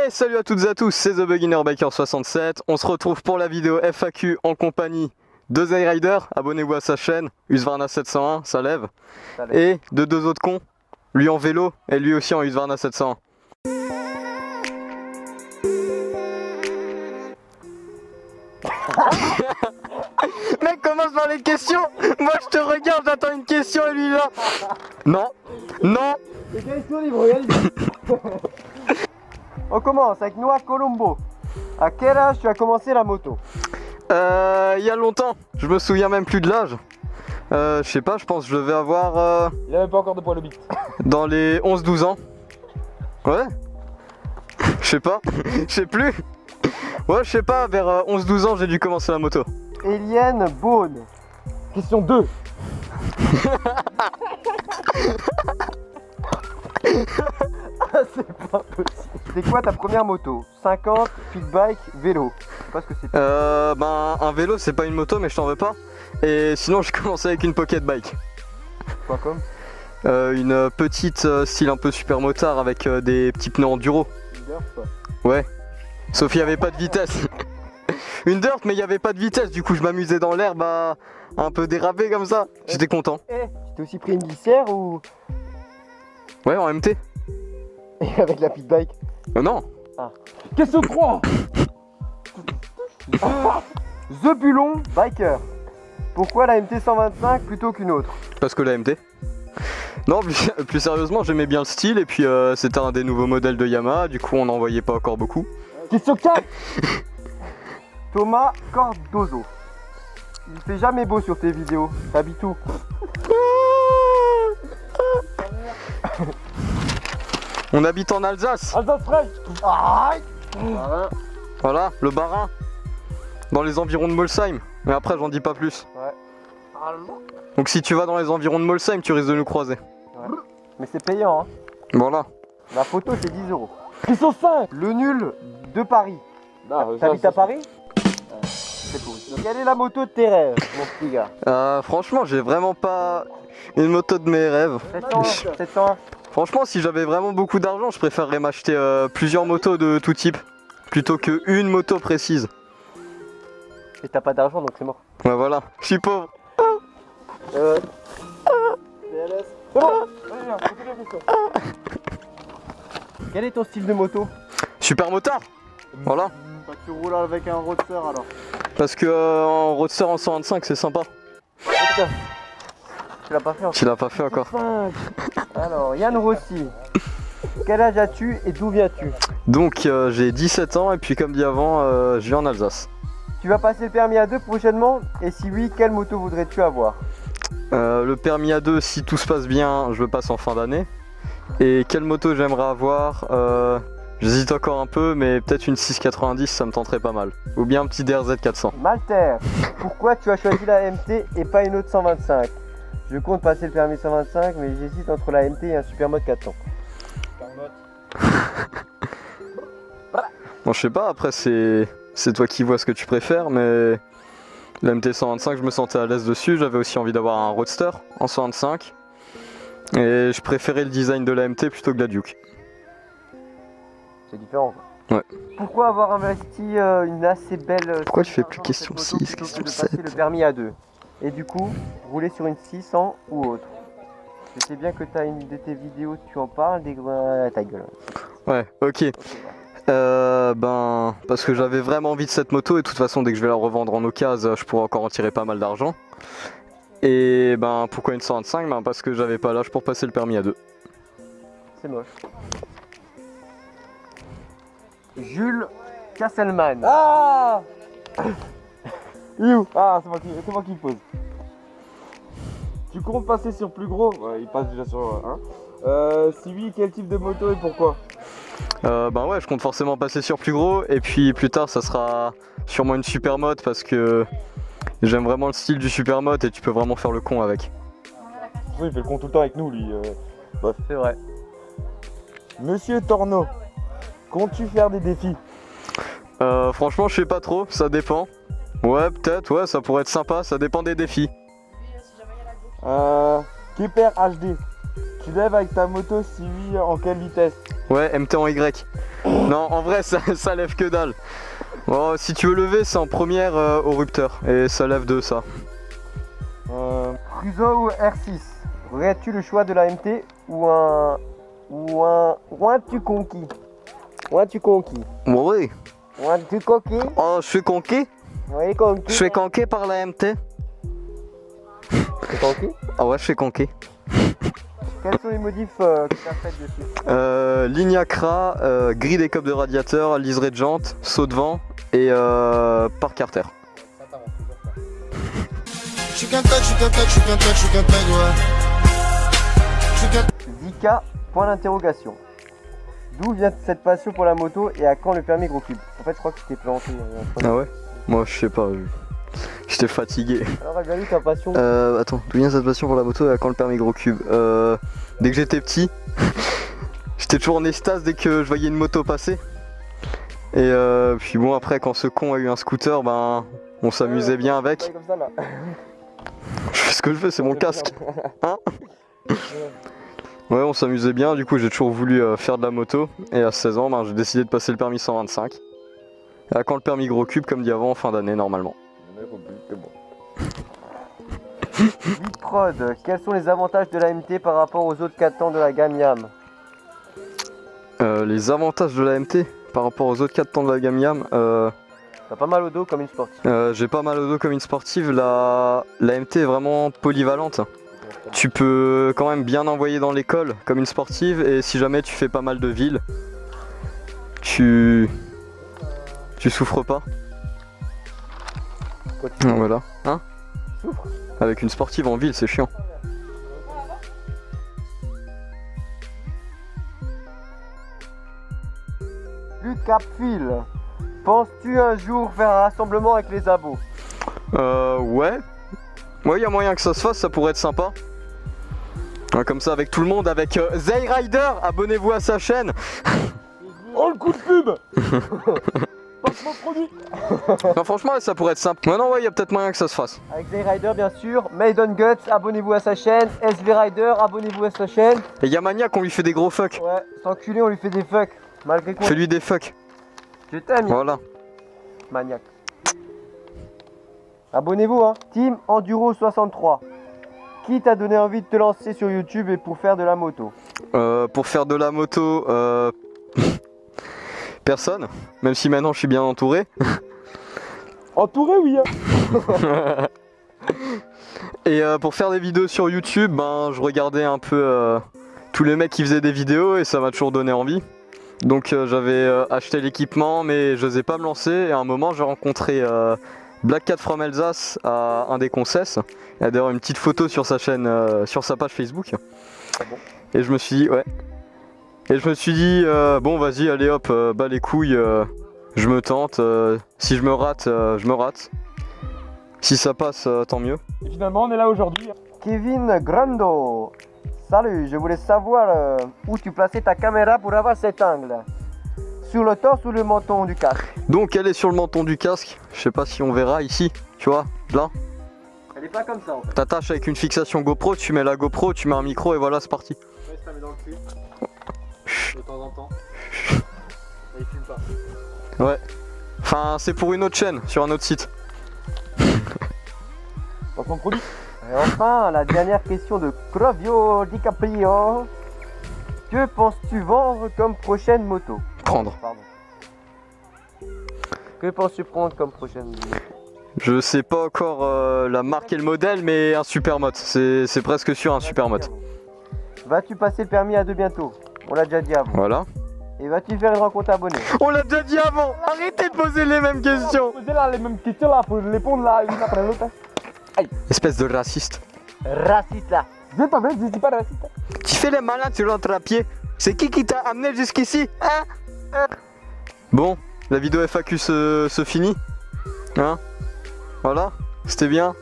Hey, salut à toutes et à tous, c'est The Beginner Biker 67. On se retrouve pour la vidéo FAQ en compagnie de Zayrider, abonnez-vous à sa chaîne, Husqvarna 701, ça lève. Et de deux autres cons, lui en vélo et lui aussi en Husqvarna 701. Mec, commence par les questions. Moi je te regarde, j'attends une question et lui là. Non, non. Les questions libres, regarde. On commence avec Noah Colombo. À quel âge tu as commencé la moto? Il y a longtemps, je me souviens même plus de l'âge. Je sais pas, je pense que je devais avoir Il avait pas encore de poil au bit. dans les 11-12 ans. Ouais. Je sais pas, je sais plus. Ouais, je sais pas, vers 11-12 ans j'ai dû commencer la moto. Eliane Beaune. Question 2. C'est pas possible. C'est quoi ta première moto? 50, feedbike, vélo? Je sais pas ce que c'est. Ben un vélo c'est pas une moto mais je t'en veux pas. Et sinon j'ai commencé avec une pocket bike. Quoi comme? Une petite style un peu super motard avec des petits pneus enduro. Ouais. Sauf qu'il n'y avait pas de vitesse. Une dirt mais il n'y avait pas de vitesse, du coup je m'amusais dans l'herbe à un peu déraper comme ça. J'étais content. Tu t'es aussi pris une glissière ou? Ouais, en MT. Et avec la feedbike? Non. Ah. Question 3. The Bulon Biker. Pourquoi la MT 125 plutôt qu'une autre? Parce que la MT. Non, plus sérieusement, j'aimais bien le style et puis c'était un des nouveaux modèles de Yamaha, du coup on n'en voyait pas encore beaucoup. Question 4. Thomas Cordozo. Il fait jamais beau sur tes vidéos. T'habites où? On habite en Alsace. Alsace French. Aïe. Voilà, le Bas-Rhin. Dans les environs de Molsheim. Mais après, j'en dis pas plus. Ouais. Donc si tu vas dans les environs de Molsheim, tu risques de nous croiser. Ouais. Mais c'est payant, hein. Voilà. La photo, c'est 10 €. Question 5. Le nul de Paris. T'habites à Paris? C'est cool. Quelle est la moto de tes rêves, mon petit gars? Franchement, j'ai vraiment pas une moto de mes rêves. 701. Franchement, si j'avais vraiment beaucoup d'argent, je préférerais m'acheter plusieurs motos de tout type. Plutôt qu'une moto précise. Et t'as pas d'argent, donc c'est mort. Ouais, voilà. Je suis pauvre. Quel est ton style de moto? Super motard. Voilà. Tu roules avec un roadster alors? Parce que en roadster en 125 c'est sympa. Tu l'as pas fait encore? Tu l'as pas fait encore. Alors, Yann Rossi. Quel âge as-tu et d'où viens-tu? Donc j'ai 17 ans et puis comme dit avant, je vis en Alsace. Tu vas passer le permis A2 prochainement? Et si oui, quelle moto voudrais-tu avoir? Le permis A2, si tout se passe bien, je le passe en fin d'année. Et quelle moto j'aimerais avoir? J'hésite encore un peu, mais peut-être une 690, ça me tenterait pas mal. Ou bien un petit DRZ 400. Malter, pourquoi tu as choisi la MT et pas une autre 125? Je compte passer le permis 125, mais j'hésite entre la MT et un Supermoto 400. Bon, je sais pas, après c'est toi qui vois ce que tu préfères, mais la MT 125, je me sentais à l'aise dessus. J'avais aussi envie d'avoir un Roadster en 125. Et je préférais le design de la MT plutôt que la Duke. C'est différent quoi. Ouais. Pourquoi avoir investi une assez belle... Pourquoi tu fais plus question 6, question 7? Le permis A2 et du coup, rouler sur une 600 ou autre. Je sais bien que tu as une de tes vidéos, tu en parles, ta gueule. Ouais, ok. Ben, parce que j'avais vraiment envie de cette moto et de toute façon, dès que je vais la revendre en occasion, je pourrais encore en tirer pas mal d'argent. Et ben, pourquoi une 125? Ben, parce que j'avais pas l'âge pour passer le permis A2. C'est moche. Jules Kasselman. Ah Ah, c'est moi qui pose. Tu comptes passer sur plus gros? Ouais, il passe déjà sur 1. Si oui, quel type de moto et pourquoi? Ben ouais, je compte forcément passer sur plus gros et puis plus tard ça sera sûrement une Supermoto parce que j'aime vraiment le style du Supermoto et tu peux vraiment faire le con avec. Oui, il fait le con tout le temps avec nous lui. Bref, c'est vrai. Monsieur Torno, comptes-tu faire des défis? Franchement, je sais pas trop, ça dépend. Ouais, peut-être, ouais, ça pourrait être sympa, ça dépend des défis. Keeper HD, tu lèves avec ta moto, si oui, en quelle vitesse? Ouais, MT en Y. Non, en vrai, ça lève que dalle. Bon, si tu veux lever, c'est en première au rupteur. Et ça lève de ça. Cruiser ou R6? Aurais-tu le choix de la MT ou un tu conquis? Ou un tu conquis? Oui. Ou un tu conquis? Oh, je suis conquis. Oui, conquis. Je suis conquis par la MT. Tu conquis? Ah ouais, je suis conquis. Quels sont les modifs que tu as fait dessus? Ligne Acra, grille des copes de radiateur, liseré de jante, saut de vent et par carter. Zika, point d'interrogation. D'où vient cette passion pour la moto et à quand le permis gros cube? En fait, je crois que tu t'es planté. Ah ouais? Moi, je sais pas. J'étais fatigué. Alors, Galu, ta passion? Attends, d'où vient cette passion pour la moto et à quand le permis gros cube? Dès que j'étais petit, j'étais toujours en extase dès que je voyais une moto passer. Et puis bon, après, quand ce con a eu un scooter, ben, on s'amusait bien avec. Comme ça, là. Je fais ce que je veux, c'est mon casque. Hein? Ouais, on s'amusait bien, du coup j'ai toujours voulu faire de la moto. Et à 16 ans, ben, j'ai décidé de passer le permis 125. Et à quand le permis gros cube, comme dit avant, en fin d'année normalement. Prod, quels sont les avantages de la MT par rapport aux autres 4 temps de la gamme YAM? Les avantages de la MT par rapport aux autres 4 temps de la gamme YAM, T'as pas mal au dos comme une sportive. j'ai pas mal au dos comme une sportive. La MT est vraiment polyvalente. Tu peux quand même bien envoyer dans l'école comme une sportive, et si jamais tu fais pas mal de villes, tu souffres pas. Voilà. Hein? Souffre. Avec une sportive en ville, c'est chiant. Lucas Phil, penses-tu un jour faire un rassemblement avec les abos? Ouais. Ouais, y a moyen que ça se fasse, ça pourrait être sympa. Ouais, comme ça avec tout le monde, avec Zay Rider, abonnez-vous à sa chaîne. Oh, le coup de pub. Placement de produit. Non, franchement, ça pourrait être sympa. Ouais, y a peut-être moyen que ça se fasse. Avec Zay Rider bien sûr, Maiden Guts, abonnez-vous à sa chaîne, SV Rider, abonnez-vous à sa chaîne. Et y a Maniac, on lui fait des gros fuck. Ouais, cet enculé on lui fait des fucks, malgré quoi. Fais-lui des fuck. Je t'aime, Voilà. Maniac. Abonnez-vous hein, Team Enduro 63. Qui t'a donné envie de te lancer sur YouTube et pour faire de la moto? Pour faire de la moto, personne. Même si maintenant je suis bien entouré. Entouré, oui. Hein. Et pour faire des vidéos sur YouTube, ben je regardais un peu tous les mecs qui faisaient des vidéos et ça m'a toujours donné envie. Donc j'avais acheté l'équipement mais je n'osais pas me lancer, et à un moment j'ai rencontré Black Cat from Alsace à un des concesses. Il y a d'ailleurs une petite photo sur sa chaîne, sur sa page Facebook. Et je me suis dit, ouais. Et je me suis dit, bon vas-y, allez hop, bas les couilles, je me tente. Si je me rate, je me rate. Si ça passe, tant mieux. Et finalement, on est là aujourd'hui. Kevin Grando. Salut, je voulais savoir où tu plaçais ta caméra pour avoir cet angle. Sur le torse ou le menton du casque? Donc elle est sur le menton du casque. Je sais pas si on verra ici, tu vois, là. Elle est pas comme ça en fait. T'attaches avec une fixation GoPro, tu mets la GoPro, tu mets un micro et voilà, c'est parti. Ouais, je t'en mets dans le cul. De temps en temps. Et il filme pas. Ouais. Enfin, c'est pour une autre chaîne, sur un autre site. Placement de produit. Et enfin, la dernière question de Crovio DiCaprio. Que penses-tu vendre comme prochaine moto? Prendre. Pardon. Que penses-tu prendre comme prochaine moto? Je sais pas encore la marque et le modèle, mais un Supermoto. C'est presque sûr un Supermoto. Vas-tu passer le permis à deux bientôt? On l'a déjà dit avant. Voilà. Et vas-tu faire une rencontre abonnée? On l'a déjà dit avant. Arrêtez de poser les mêmes questions. Posez là les mêmes questions là, faut répondre là une après l'autre. Espèce de raciste. Raciste là. Vous êtes pas vrai, je dis pas raciste. Tu fais les malins, tu rentres à pied. C'est qui t'a amené jusqu'ici, hein? Bon, la vidéo FAQ se finit. Hein? Voilà, c'était bien.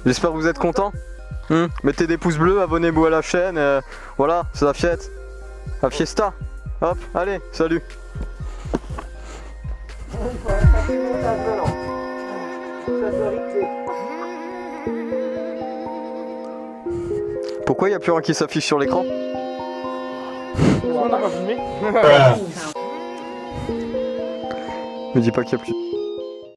J'espère que vous êtes contents. Mettez des pouces bleus, abonnez-vous à la chaîne. Voilà, c'est la fiette. La fiesta. Hop, allez, salut. Pourquoi il n'y a plus rien qui s'affiche sur l'écran? On n'a pas filmé. Me dis pas qu'il y a plus.